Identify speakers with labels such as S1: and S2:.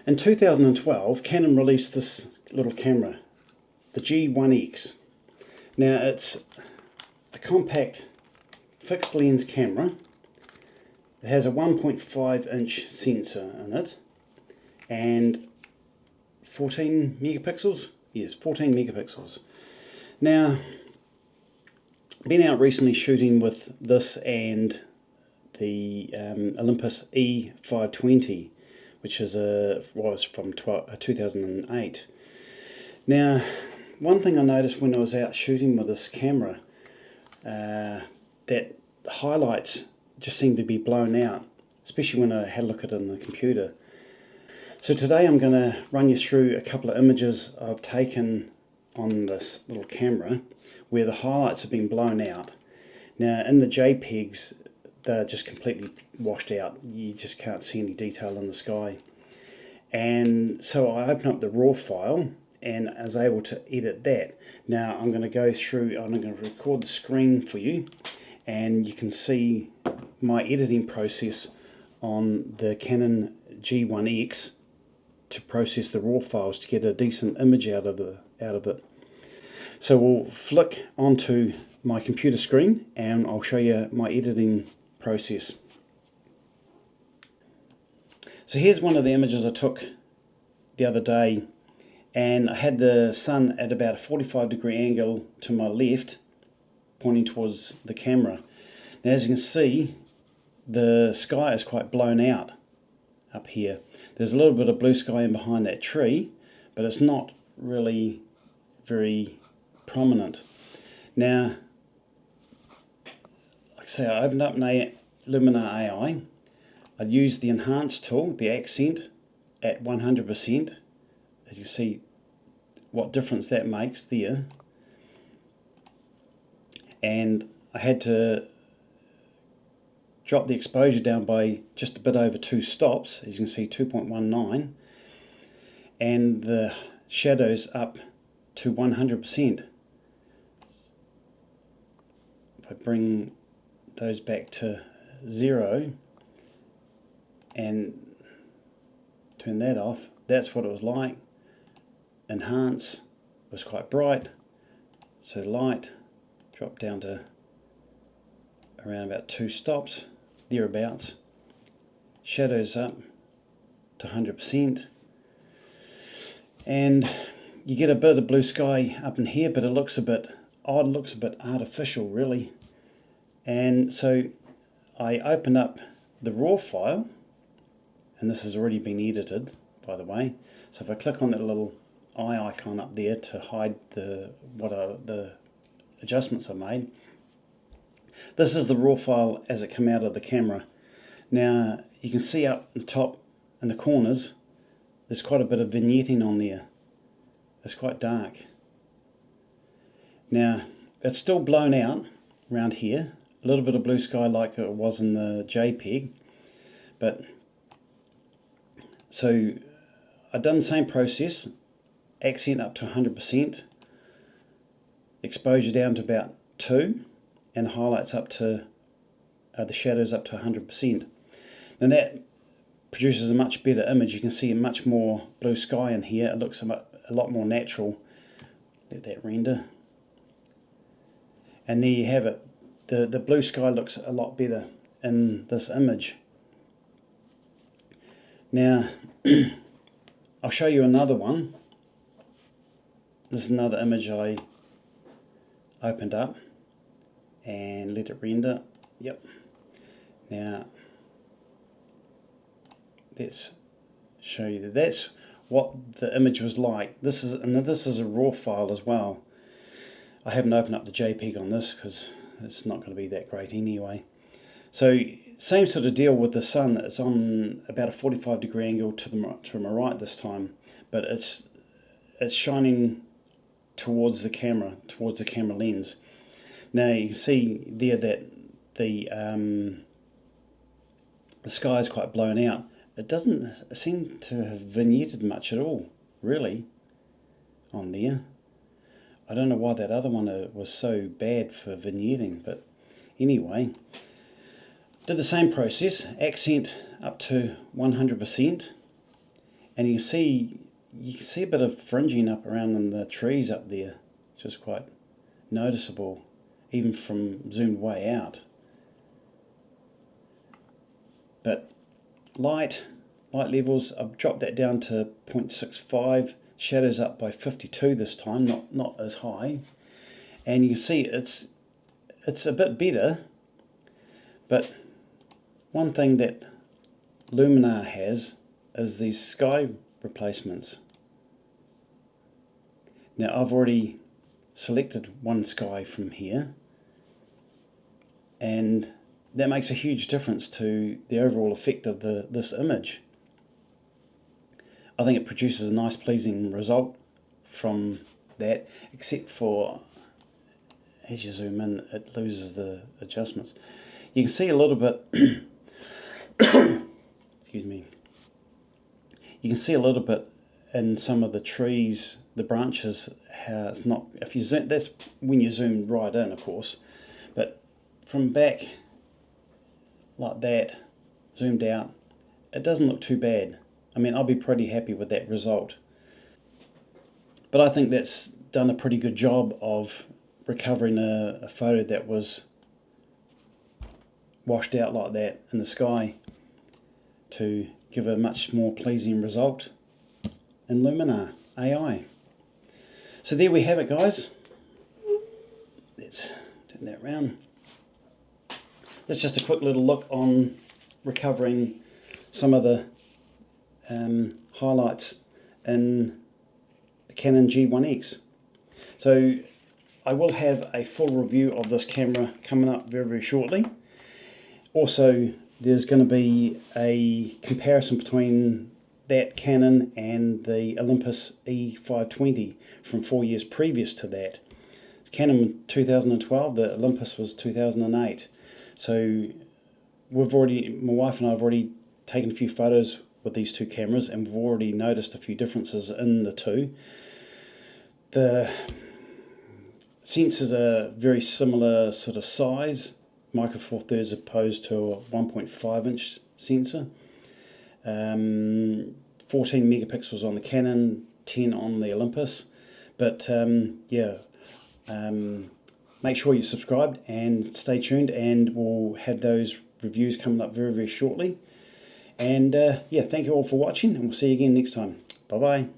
S1: In 2012, Canon released this little camera, the G1X. Now it's a compact fixed lens camera. It has a 1.5-inch sensor in it and 14 megapixels? Yes, 14 megapixels. Now, been out recently shooting with this and the Olympus E520, which is was from 2008. Now, one thing I noticed when I was out shooting with this camera, that the highlights just seem to be blown out, especially when I had a look at it on the computer. So today I'm going to run you through a couple of images I've taken on this little camera where the highlights have been blown out. Now in the JPEGs they're just completely washed out. You just can't see any detail in the sky. And so I opened up the RAW file and I was able to edit that. Now I'm going to go through, I'm going to record the screen for you and you can see my editing process on the Canon G1X to process the RAW files to get a decent image out of it. So we'll flick onto my computer screen and I'll show you my editing process. So here's one of the images I took the other day, and I had the sun at about a 45-degree angle to my left pointing towards the camera. Now as you can see, the sky is quite blown out up here. There's a little bit of blue sky in behind that tree, but it's not really very prominent. Now, like I say, I opened up Luminar AI. I'd used the enhance tool, the accent at 100%. As you see what difference that makes there. And I had to drop the exposure down by just a bit over 2 stops, as you can see 2.19, and the shadows up to 100%. If I bring those back to 0 and turn that off, that's what it was like. Enhance was quite bright, so light dropped down to around about 2 stops, thereabouts. Shadows up to 100%, and you get a bit of blue sky up in here, but it looks a bit odd, looks a bit artificial really. And so I opened up the RAW file, and this has already been edited, by the way. So if I click on that little eye icon up there to hide the adjustments I made, this is the RAW file as it came out of the camera. Now you can see up the top in the corners there's quite a bit of vignetting on there. It's quite dark. Now it's still blown out around here, a little bit of blue sky like it was in the JPEG, but so I've done the same process, accent up to 100%, exposure down to about 2, and the highlights up to the shadows up to 100%. Now that produces a much better image. You can see much more blue sky in here. It looks a lot more natural. Let that render. And there you have it. The blue sky looks a lot better in this image. Now I'll show you another one. This is another image I opened up and let it render. Yep. Now let's show you that's what the image was like. This is a RAW file as well. I haven't opened up the JPEG on this because it's not going to be that great anyway. So same sort of deal with the sun. It's on about a 45-degree angle to my right this time, but it's shining towards the camera lens. Now you can see there that the sky is quite blown out. It doesn't seem to have vignetted much at all, really, on there. I don't know why that other one was so bad for vignetting, but anyway, did the same process, accent up to 100%, and you can see a bit of fringing up around in the trees up there, which is quite noticeable even from zoomed way out. But light levels, I've dropped that down to 0.65, shadows up by 52 this time, not as high, and you can see it's a bit better. But one thing that Luminar has is these sky replacements. Now I've already selected one sky from here, and that makes a huge difference to the overall effect of this image. I think it produces a nice pleasing result from that, except for as you zoom in it loses the adjustments. You can see a little bit excuse me, you can see a little bit in some of the trees, the branches, how it's not, if you zoom, that's when you zoom right in of course, but from back like that, zoomed out, it doesn't look too bad. I mean, I'll be pretty happy with that result. But I think that's done a pretty good job of recovering a photo that was washed out like that in the sky to give a much more pleasing result in Luminar AI. So there we have it, guys. Let's turn that around. That's just a quick little look on recovering some of the highlights in Canon G1X. So I will have a full review of this camera coming up very, very shortly. Also, there's going to be a comparison between that Canon and the Olympus E520 from 4 years previous to that. It's Canon 2012, the Olympus was 2008. So my wife and I have already taken a few photos with these two cameras, and we've already noticed a few differences in the two. The sensors are very similar sort of size, micro four thirds opposed to a 1.5 inch sensor. 14 megapixels on the Canon, 10 on the Olympus. But make sure you're subscribed and stay tuned, and we'll have those reviews coming up very, very shortly. And thank you all for watching, and we'll see you again next time. Bye bye.